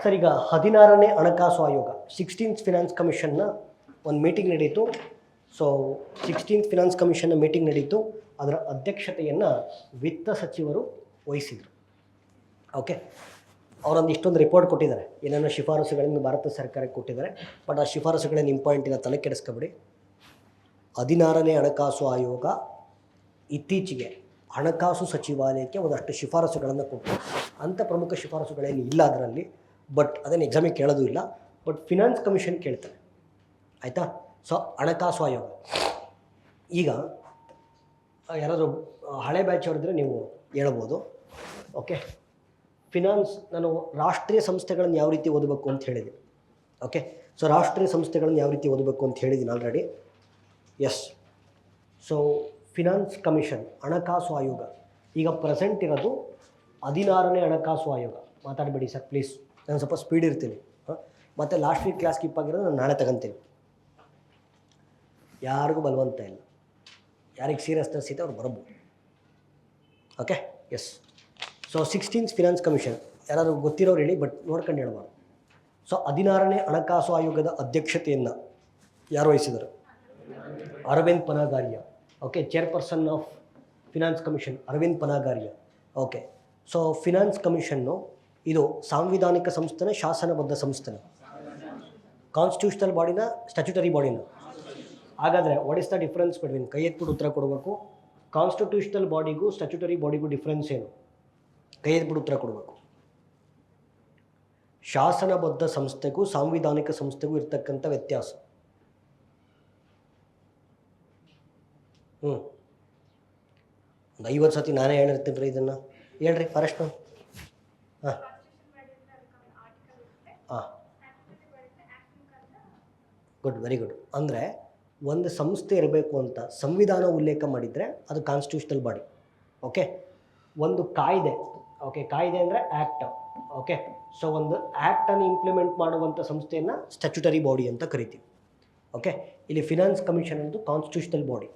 Sir, ಈಗ 16ನೇ ಹಣಕಾಸು ಆಯೋಗ 16th ಫಿನಾನ್ಸ್ ಕಮಿಷನ್ನ ಒಂದು ಮೀಟಿಂಗ್ ನಡೀತು. ಸೊ 16th ಫಿನಾನ್ಸ್ ಕಮಿಷನ್ನ ಮೀಟಿಂಗ್ ನಡೀತು. ಅದರ ಅಧ್ಯಕ್ಷತೆಯನ್ನು ವಿತ್ತ ಸಚಿವರು ವಹಿಸಿದರು. ಓಕೆ, ಅವರೊಂದು ಇಷ್ಟೊಂದು ರಿಪೋರ್ಟ್ ಕೊಟ್ಟಿದ್ದಾರೆ, ಏನೇನೋ ಶಿಫಾರಸುಗಳನ್ನು ಭಾರತ ಸರ್ಕಾರಕ್ಕೆ ಕೊಟ್ಟಿದ್ದಾರೆ. ಬಟ್ ಆ ಶಿಫಾರಸುಗಳೇನು ಇಂಪಾರ್ಟೆಂಟಿನ, ತಲೆ ಕೆಡಿಸ್ಕೊಬೇಡಿ. 16ನೇ ಹಣಕಾಸು ಆಯೋಗ ಇತ್ತೀಚೆಗೆ ಹಣಕಾಸು ಸಚಿವಾಲಯಕ್ಕೆ ಒಂದಷ್ಟು ಶಿಫಾರಸುಗಳನ್ನು ಕೊಟ್ಟು, ಅಂಥ ಪ್ರಮುಖ ಶಿಫಾರಸುಗಳೇನು ಇಲ್ಲ ಅದರಲ್ಲಿ. ಬಟ್ ಅದನ್ನು ಎಕ್ಸಾಮಿಗೆ ಕೇಳೋದು ಇಲ್ಲ. ಬಟ್ ಫಿನಾನ್ಸ್ ಕಮಿಷನ್ ಕೇಳ್ತಾರೆ, ಆಯಿತಾ. ಸೊ ಹಣಕಾಸು ಆಯೋಗ ಈಗ ಯಾರಾದರೂ ಹಳೆ ಬ್ಯಾಚ್ ಅವರಿದ್ರೆ ನೀವು ಹೇಳ್ಬೋದು. ಓಕೆ, ಫಿನಾನ್ಸ್ ನಾನು ರಾಷ್ಟ್ರೀಯ ಸಂಸ್ಥೆಗಳನ್ನು ಯಾವ ರೀತಿ ಓದಬೇಕು ಅಂತ ಹೇಳಿದ್ದೀನಿ. ಓಕೆ, ಸೊ ರಾಷ್ಟ್ರೀಯ ಸಂಸ್ಥೆಗಳನ್ನು ಯಾವ ರೀತಿ ಓದಬೇಕು ಅಂತ ಹೇಳಿದ್ದೀನಿ already. Yes, so finance commission ಹಣಕಾಸು ಆಯೋಗ ಈಗ ಪ್ರೆಸೆಂಟ್ ಇರೋದು 16ನೇ ಹಣಕಾಸು ಆಯೋಗ. ಮಾತಾಡಬೇಡಿ ಸರ್ ಪ್ಲೀಸ್, ನಾನು ಸ್ವಲ್ಪ ಸ್ಪೀಡ್ ಇರ್ತೀನಿ. ಮತ್ತು ಲಾಸ್ಟ್ ವೀಕ್ ಕ್ಲಾಸ್ ಸ್ಕಿಪ್ ಆಗಿರೋದು ನಾನು ನಾಳೆ ತಗೊಂತೀನಿ. ಯಾರಿಗೂ ಬಲವಂತ ಇಲ್ಲ, ಯಾರಿಗೆ ಸೀರಿಯಸ್ನೆಸ್ ಇದೆ ಅವ್ರು ಬರಬಹುದು. Okay, yes. So 16th finance commission ಯಾರಾದರೂ ಗೊತ್ತಿರೋರು ಹೇಳಿ, ಬಟ್ ನೋಡ್ಕೊಂಡು ಹೇಳ್ಬಾರ್ದು. ಸೊ 16ನೇ ಹಣಕಾಸು ಆಯೋಗದ ಅಧ್ಯಕ್ಷತೆಯನ್ನು ಯಾರು ವಹಿಸಿದರು? Arvind Panagariya. Okay, chairperson of finance commission Arvind Panagariya. Okay, so finance ಕಮಿಷನ್ನು ಇದು ಸಾಂವಿಧಾನಿಕ ಸಂಸ್ಥೆನ, ಶಾಸನಬದ್ಧ ಸಂಸ್ಥೆನ, ಕಾನ್ಸ್ಟಿಟ್ಯೂಷನಲ್ ಬಾಡಿನ, ಸ್ಟ್ಯಾಚ್ಯುಟರಿ ಬಾಡಿನ? ಹಾಗಾದರೆ what is the difference between? ಕೈ ಎತ್ಬಿಟ್ಟು ಉತ್ತರ ಕೊಡಬೇಕು. ಕಾನ್ಸ್ಟಿಟ್ಯೂಷನಲ್ ಬಾಡಿಗೂ ಸ್ಟ್ಯಾಚ್ಯುಟರಿ ಬಾಡಿಗೂ ಡಿಫ್ರೆನ್ಸ್ ಏನು? ಕೈ ಎತ್ಬಿಟ್ಟು ಉತ್ತರ ಕೊಡಬೇಕು. ಶಾಸನಬದ್ಧ ಸಂಸ್ಥೆಗೂ ಸಾಂವಿಧಾನಿಕ ಸಂಸ್ಥೆಗೂ ಇರ್ತಕ್ಕಂಥ ವ್ಯತ್ಯಾಸ. ಒಂದು 50 ಸತಿ ನಾನೇ ಹೇಳಿರ್ತೀನಿ ರೀ ಇದನ್ನು. ಹೇಳ್ರಿ ಫಾರೆಸ್ಟ್ ಮ್ಯಾಮ್. ಹಾಂ ಹಾಂ, ಗುಡ್, ವೆರಿ ಗುಡ್. ಅಂದರೆ ಒಂದು ಸಂಸ್ಥೆ ಇರಬೇಕು ಅಂತ ಸಂವಿಧಾನ ಉಲ್ಲೇಖ ಮಾಡಿದರೆ ಅದು ಕಾನ್ಸ್ಟಿಟ್ಯೂಷನಲ್ ಬಾಡಿ. ಓಕೆ, ಒಂದು ಕಾಯ್ದೆ, ಓಕೆ, ಕಾಯ್ದೆ ಅಂದರೆ ಆ್ಯಕ್ಟ್. ಓಕೆ, ಸೊ ಒಂದು ಆ್ಯಕ್ಟನ್ನು ಇಂಪ್ಲಿಮೆಂಟ್ ಮಾಡುವಂಥ ಸಂಸ್ಥೆಯನ್ನು ಸ್ಟ್ಯಾಚ್ಯುಟರಿ ಬಾಡಿ ಅಂತ ಕರಿತೀವಿ. ಓಕೆ, ಇಲ್ಲಿ ಫಿನಾನ್ಸ್ ಕಮಿಷನ್ ಅಂತೂ ಕಾನ್ಸ್ಟಿಟ್ಯೂಷನಲ್ ಬಾಡಿ.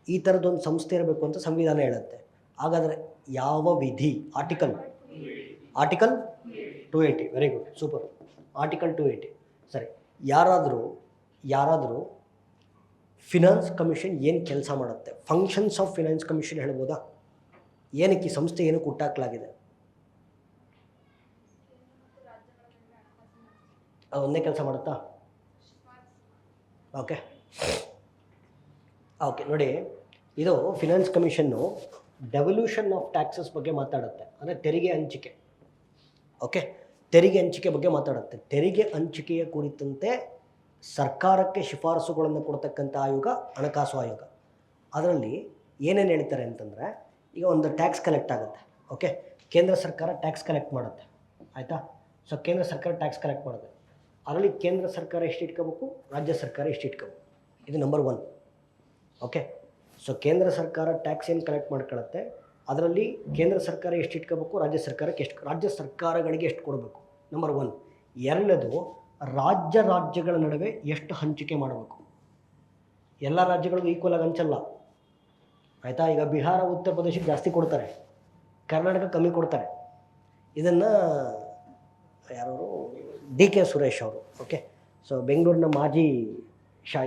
ಈ ಥರದೊಂದು ಸಂಸ್ಥೆ ಇರಬೇಕು ಅಂತ ಸಂವಿಧಾನ ಹೇಳುತ್ತೆ. ಹಾಗಾದರೆ ಯಾವ ವಿಧಿ? Article 280. Very good, super. Article 280. ಸರಿ, ಯಾರಾದರೂ ಫಿನಾನ್ಸ್ ಕಮಿಷನ್ ಏನು ಕೆಲಸ ಮಾಡುತ್ತೆ, ಫಂಕ್ಷನ್ಸ್ ಆಫ್ ಫಿನಾನ್ಸ್ ಕಮಿಷನ್ ಹೇಳ್ಬೋದಾ? ಏನಕ್ಕೆ ಈ ಸಂಸ್ಥೆ ಏನಕ್ಕೆ ಹುಟ್ಟಾಕಲಾಗಿದೆ? ಒಂದೇ ಕೆಲಸ ಮಾಡುತ್ತಾ? ಓಕೆ ಓಕೆ, ನೋಡಿ, ಇದು finance commission devolution of taxes ಬಗ್ಗೆ ಮಾತಾಡುತ್ತೆ, ಅಂದರೆ ತೆರಿಗೆ ಹಂಚಿಕೆ. ಓಕೆ, ತೆರಿಗೆ ಹಂಚಿಕೆ ಬಗ್ಗೆ ಮಾತಾಡುತ್ತೆ. ತೆರಿಗೆ ಹಂಚಿಕೆಯ ಕುರಿತಂತೆ ಸರ್ಕಾರಕ್ಕೆ ಶಿಫಾರಸುಗಳನ್ನು ಕೊಡ್ತಕ್ಕಂಥ ಆಯೋಗ ಹಣಕಾಸು ಆಯೋಗ. ಅದರಲ್ಲಿ ಏನೇನು ಹೇಳ್ತಾರೆ ಅಂತಂದರೆ, ಈಗ ಒಂದು ಟ್ಯಾಕ್ಸ್ ಕಲೆಕ್ಟ್ ಆಗುತ್ತೆ. ಓಕೆ, ಕೇಂದ್ರ ಸರ್ಕಾರ ಟ್ಯಾಕ್ಸ್ ಕಲೆಕ್ಟ್ ಮಾಡುತ್ತೆ, ಆಯಿತಾ. ಸೊ ಕೇಂದ್ರ ಸರ್ಕಾರ ಟ್ಯಾಕ್ಸ್ ಕಲೆಕ್ಟ್ ಮಾಡುತ್ತೆ. ಅದರಲ್ಲಿ ಕೇಂದ್ರ ಸರ್ಕಾರ ಎಷ್ಟು ಇಟ್ಕೋಬೇಕು, ರಾಜ್ಯ ಸರ್ಕಾರ ಎಷ್ಟು ಇಟ್ಕೋಬೇಕು, ಇದು ನಂಬರ್ 1. ಓಕೆ, ಸೊ ಕೇಂದ್ರ ಸರ್ಕಾರ ಟ್ಯಾಕ್ಸ್ ಏನು ಕಲೆಕ್ಟ್ ಮಾಡ್ಕೊಳ್ಳುತ್ತೆ, ಅದರಲ್ಲಿ ಕೇಂದ್ರ ಸರ್ಕಾರ ಎಷ್ಟು ಇಟ್ಕೋಬೇಕು, ರಾಜ್ಯ ಸರ್ಕಾರಗಳಿಗೆ ಎಷ್ಟು ಕೊಡಬೇಕು, ನಂಬರ್ 1. ಎರಡನೇದು, ರಾಜ್ಯಗಳ ನಡುವೆ ಎಷ್ಟು ಹಂಚಿಕೆ ಮಾಡಬೇಕು. ಎಲ್ಲ ರಾಜ್ಯಗಳಿಗೂ ಈಕ್ವಲ್ ಆಗಿ ಹಂಚಲ್ಲ, ಆಯಿತಾ. ಈಗ ಬಿಹಾರ, ಉತ್ತರ ಪ್ರದೇಶಕ್ಕೆ ಜಾಸ್ತಿ ಕೊಡ್ತಾರೆ, ಕರ್ನಾಟಕ ಕಮ್ಮಿ ಕೊಡ್ತಾರೆ. ಇದನ್ನು ಯಾರು, DK ಸುರೇಶ್ ಅವರು. ಓಕೆ, ಸೊ ಬೆಂಗಳೂರಿನ ಮಾಜಿ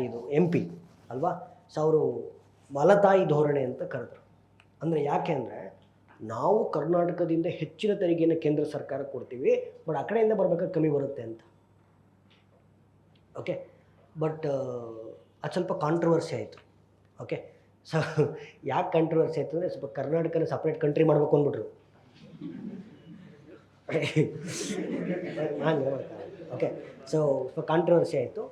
ಇದು MP ಅಲ್ವಾ. ಸೊ ಅವರು ಮಲತಾಯಿ ಧೋರಣೆ ಅಂತ ಕರೆದ್ರು. ಅಂದರೆ ಯಾಕೆ ಅಂದರೆ, ನಾವು ಕರ್ನಾಟಕದಿಂದ ಹೆಚ್ಚಿನ ತೆರಿಗೆಯನ್ನು ಕೇಂದ್ರ ಸರ್ಕಾರ ಕೊಡ್ತೀವಿ, ಬಟ್ ಆ ಕಡೆಯಿಂದ ಬರಬೇಕಾದ್ರೆ ಕಮ್ಮಿ ಬರುತ್ತೆ ಅಂತ. ಓಕೆ, ಬಟ್ ಅದು ಸ್ವಲ್ಪ ಕಾಂಟ್ರವರ್ಸಿ ಆಯಿತು. ಓಕೆ, ಸೊ ಯಾಕೆ ಕಾಂಟ್ರವರ್ಸಿ ಆಯಿತು ಅಂದರೆ, ಸ್ವಲ್ಪ ಕರ್ನಾಟಕನ ಸಪ್ರೇಟ್ ಕಂಟ್ರಿ ಮಾಡಬೇಕು ಅಂದ್ಬಿಟ್ರು. ಓಕೆ, ಸೊ ಕಾಂಟ್ರವರ್ಸಿ ಆಯಿತು.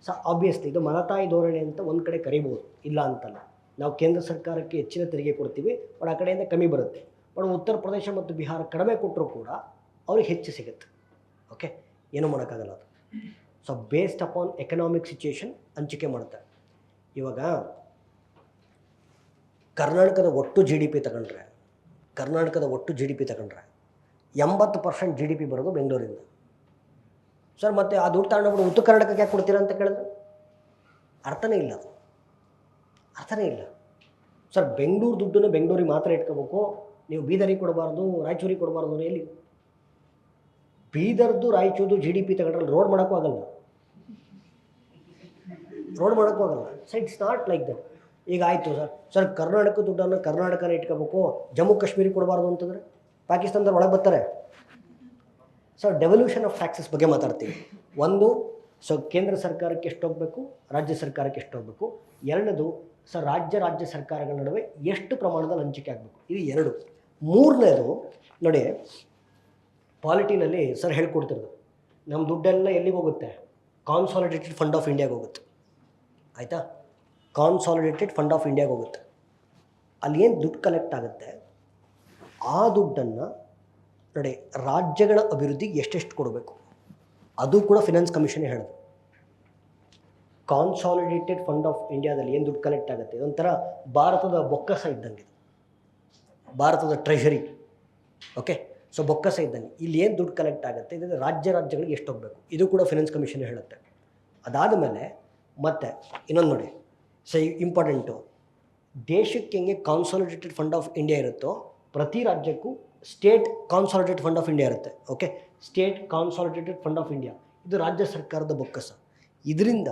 ಸೊ ಆಬ್ವಿಯಸ್ಲಿ ಇದು ಮಲತಾಯಿ ಧೋರಣೆ ಅಂತ ಒಂದು ಕಡೆ ಕರಿಬೋದು, ಇಲ್ಲ ಅಂತಲ್ಲ. ನಾವು ಕೇಂದ್ರ ಸರ್ಕಾರಕ್ಕೆ ಹೆಚ್ಚಿನ ತೆರಿಗೆ ಕೊಡ್ತೀವಿ, ಬಟ್ ಆ ಕಡೆಯಿಂದ ಕಮ್ಮಿ ಬರುತ್ತೆ. ಬಟ್ ಉತ್ತರ ಪ್ರದೇಶ ಮತ್ತು ಬಿಹಾರ ಕಡಿಮೆ ಕೊಟ್ಟರೂ ಕೂಡ ಅವ್ರಿಗೆ ಹೆಚ್ಚು ಸಿಗುತ್ತೆ. ಓಕೆ, ಏನೂ ಮಾಡೋಕ್ಕಾಗಲ್ಲ ಅದು. So based upon economic situation ಹಂಚಿಕೆ ಮಾಡ್ತಾರೆ. ಇವಾಗ ಕರ್ನಾಟಕದ ಒಟ್ಟು GDP ತಗೊಂಡ್ರೆ 80% GDP ಬರೋದು ಬೆಂಗಳೂರಿಂದ. ಸರ್, ಮತ್ತು ಆ ದುಡ್ಡು ತಗೊಂಡೋಗ್ಬಿಟ್ಟು ಉತ್ತರ ಕರ್ನಾಟಕಕ್ಕೆ ಯಾಕೆ ಕೊಡ್ತೀರಾ ಅಂತ ಕೇಳಿದ್ರೆ ಅರ್ಥನೇ ಇಲ್ಲ. ಸರ್, ಬೆಂಗಳೂರು ದುಡ್ಡನ್ನು ಬೆಂಗಳೂರಿಗೆ ಮಾತ್ರ ಇಟ್ಕೋಬೇಕು, ನೀವು ಬೀದರಿಗೆ ಕೊಡಬಾರ್ದು, ರಾಯಚೂರಿಗೆ ಕೊಡಬಾರ್ದು, ಎಲ್ಲಿ? ಬೀದರ್ದು ರಾಯಚೂರು GDP ತಗೊಂಡ್ರೆ ರೋಡ್ ಮಾಡೋಕ್ಕೂ ಆಗಲ್ಲ, so it's not like that. ಈಗ ಆಯಿತು ಸರ್ ಕರ್ನಾಟಕ ದುಡ್ಡನ್ನು ಕರ್ನಾಟಕನೇ ಇಟ್ಕೋಬೇಕು, ಜಮ್ಮು ಕಾಶ್ಮೀರಿಗೆ ಕೊಡಬಾರ್ದು ಅಂತಂದರೆ ಪಾಕಿಸ್ತಾನದವ್ರು ಒಳಗೆ ಬರ್ತಾರೆ. ಸೊ ಡೆವಲ್ಯೂಷನ್ ಆಫ್ ಟ್ಯಾಕ್ಸಸ್ ಬಗ್ಗೆ ಮಾತಾಡ್ತೀವಿ. ಒಂದು, ಸೊ ಕೇಂದ್ರ ಸರ್ಕಾರಕ್ಕೆ ಎಷ್ಟು ಹೋಗಬೇಕು, ರಾಜ್ಯ ಸರ್ಕಾರಕ್ಕೆ ಎಷ್ಟು ಹೋಗಬೇಕು. ಎರಡನೇದು, ಸರ್ ರಾಜ್ಯ ಸರ್ಕಾರಗಳ ನಡುವೆ ಎಷ್ಟು ಪ್ರಮಾಣದಲ್ಲಿ ಹಂಚಿಕೆ ಆಗಬೇಕು, ಇದು ಎರಡು. ಮೂರನೇದು ನೋಡಿ, ಪಾಲಿಟಿನಲ್ಲಿ ಸರ್ ಹೇಳ್ಕೊಡ್ತಿರೋದು, ನಮ್ಮ ದುಡ್ಡೆಲ್ಲ ಎಲ್ಲಿಗೆ ಹೋಗುತ್ತೆ, ಕಾನ್ಸಾಲಿಡೇಟೆಡ್ ಫಂಡ್ ಆಫ್ ಇಂಡಿಯಾಗೆ ಹೋಗುತ್ತೆ. ಆಯಿತಾ, ಕಾನ್ಸಾಲಿಡೇಟೆಡ್ ಫಂಡ್ ಆಫ್ ಇಂಡಿಯಾಗೆ ಹೋಗುತ್ತೆ. ಅಲ್ಲಿ ಏನು ದುಡ್ಡು ಕಲೆಕ್ಟ್ ಆಗುತ್ತೆ, ಆ ದುಡ್ಡನ್ನು ನೋಡಿ ರಾಜ್ಯಗಳ ಅಭಿವೃದ್ಧಿಗೆ ಎಷ್ಟೆಷ್ಟು ಕೊಡಬೇಕು, ಅದು ಕೂಡ ಫಿನಾನ್ಸ್ ಕಮಿಷನ್ ಹೇಳೋದು. ಕಾನ್ಸಾಲಿಡೇಟೆಡ್ ಫಂಡ್ ಆಫ್ ಇಂಡಿಯಾದಲ್ಲಿ ಏನು ದುಡ್ಡು ಕಲೆಕ್ಟ್ ಆಗುತ್ತೆ, ಇದೊಂಥರ ಭಾರತದ ಬೊಕ್ಕಸ ಇದ್ದಂಗೆ, ಭಾರತದ ಟ್ರೆಷರಿ. ಓಕೆ, ಸೊ ಬೊಕ್ಕಸ ಇದ್ದಂಗೆ ಇಲ್ಲಿ ಏನು ದುಡ್ಡು ಕಲೆಕ್ಟ್ ಆಗುತ್ತೆ, ಇದರಿಂದ ರಾಜ್ಯಗಳಿಗೆ ಎಷ್ಟು ಹೋಗಬೇಕು, ಇದು ಕೂಡ ಫಿನಾನ್ಸ್ ಕಮಿಷನ್ ಹೇಳುತ್ತೆ. ಅದಾದ ಮೇಲೆ ಮತ್ತೆ ಇನ್ನೊಂದು ನೋಡಿ, ಸೊ ಇಂಪಾರ್ಟೆಂಟು, ದೇಶಕ್ಕೆ ಹೆಂಗೆ ಕಾನ್ಸಾಲಿಡೇಟೆಡ್ ಫಂಡ್ ಆಫ್ ಇಂಡಿಯಾ ಇರುತ್ತೋ ಪ್ರತಿ ರಾಜ್ಯಕ್ಕೂ state consolidated fund of India ಇರುತ್ತೆ. Okay, state consolidated fund of India ಇದು ರಾಜ್ಯ ಸರ್ಕಾರದ ಬೊಕ್ಕಸ. ಇದರಿಂದ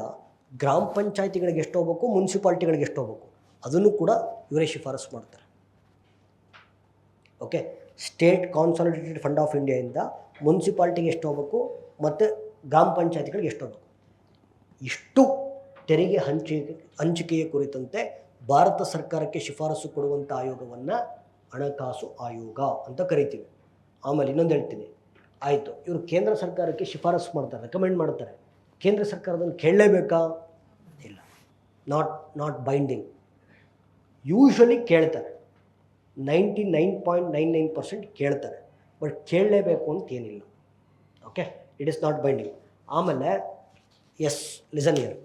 ಗ್ರಾಮ ಪಂಚಾಯತಿಗಳಿಗೆ ಎಷ್ಟು ಹೋಗಬೇಕು, ಮುನ್ಸಿಪಾಲ್ಟಿಗಳಿಗೆ ಎಷ್ಟು ಹೋಗಬೇಕು, ಅದನ್ನು ಕೂಡ ಇವರೇ ಶಿಫಾರಸು ಮಾಡ್ತಾರೆ. Okay, state consolidated fund of ಇಂಡಿಯಾದಿಂದ ಮುನ್ಸಿಪಾಲ್ಟಿಗೆ ಎಷ್ಟು ಹೋಗಬೇಕು ಮತ್ತು ಗ್ರಾಮ ಪಂಚಾಯತಿಗಳಿಗೆ ಎಷ್ಟು ಹೋಗಬೇಕು, ಇಷ್ಟು ತೆರಿಗೆ ಹಂಚಿಕೆಯ ಕುರಿತಂತೆ ಭಾರತ ಸರ್ಕಾರಕ್ಕೆ ಶಿಫಾರಸು ಕೊಡುವಂಥ ಆಯೋಗವನ್ನು ಹಣಕಾಸು ಆಯೋಗ ಅಂತ ಕರಿತೀವಿ. ಆಮೇಲೆ ಇನ್ನೊಂದು ಹೇಳ್ತೀನಿ, ಆಯಿತು ಇವರು ಕೇಂದ್ರ ಸರ್ಕಾರಕ್ಕೆ ಶಿಫಾರಸು ಮಾಡ್ತಾರೆ, ರೆಕಮೆಂಡ್ ಮಾಡ್ತಾರೆ, ಕೇಂದ್ರ ಸರ್ಕಾರದಲ್ಲಿ ಕೇಳಲೇಬೇಕಾ, ಇಲ್ಲ, ನಾಟ್ ಬೈಂಡಿಂಗ್. ಯೂಶ್ವಲಿ ಕೇಳ್ತಾರೆ, 99.99% ಕೇಳ್ತಾರೆ, ಬಟ್ ಕೇಳಲೇಬೇಕು ಅಂತ ಏನಿಲ್ಲ. Okay, it is not binding. ಆಮೇಲೆ ಎಸ್, ಲಿಸನ್ ಇಯರ್,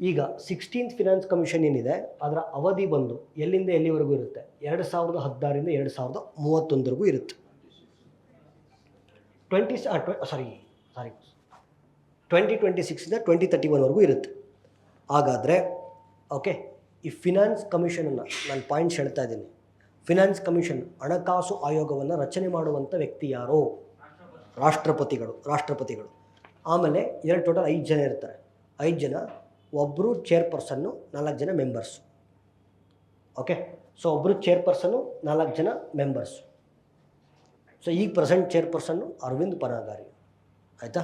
ಈಗ 16th ಫಿನಾನ್ಸ್ ಕಮಿಷನ್ ಏನಿದೆ ಅದರ ಅವಧಿ ಬಂದು ಎಲ್ಲಿಂದ ಎಲ್ಲಿವರೆಗೂ ಇರುತ್ತೆ, 2016ರಿಂದ 2031ವರೆಗೂ ಇರುತ್ತೆ. 2026ರಿಂದ 2031ವರೆಗೂ ಇರುತ್ತೆ. ಹಾಗಾದರೆ ಓಕೆ, ಈ ಫಿನಾನ್ಸ್ ಕಮಿಷನನ್ನು ನಾನು ಪಾಯಿಂಟ್ಸ್ ಹೇಳ್ತಾ ಇದ್ದೀನಿ. ಫಿನಾನ್ಸ್ ಕಮಿಷನ್ ಹಣಕಾಸು ಆಯೋಗವನ್ನು ರಚನೆ ಮಾಡುವಂಥ ವ್ಯಕ್ತಿ ಯಾರೋ, ರಾಷ್ಟ್ರಪತಿಗಳು. ಆಮೇಲೆ ಟೋಟಲ್ 5 ಜನ ಇರ್ತಾರೆ. 5 ಜನ, ಒಬ್ಬರು ಚೇರ್ಪರ್ಸನ್ನು, 4 ಜನ ಮೆಂಬರ್ಸು. ಓಕೆ, ಸೊ ಒಬ್ಬರು ಚೇರ್ಪರ್ಸನ್ನು, 4 ಜನ ಮೆಂಬರ್ಸು. ಸೊ ಈಗ ಪ್ರೆಸೆಂಟ್ ಚೇರ್ಪರ್ಸನ್ನು ಅರವಿಂದ್ ಪನಾಗಾರಿ. ಆಯಿತಾ.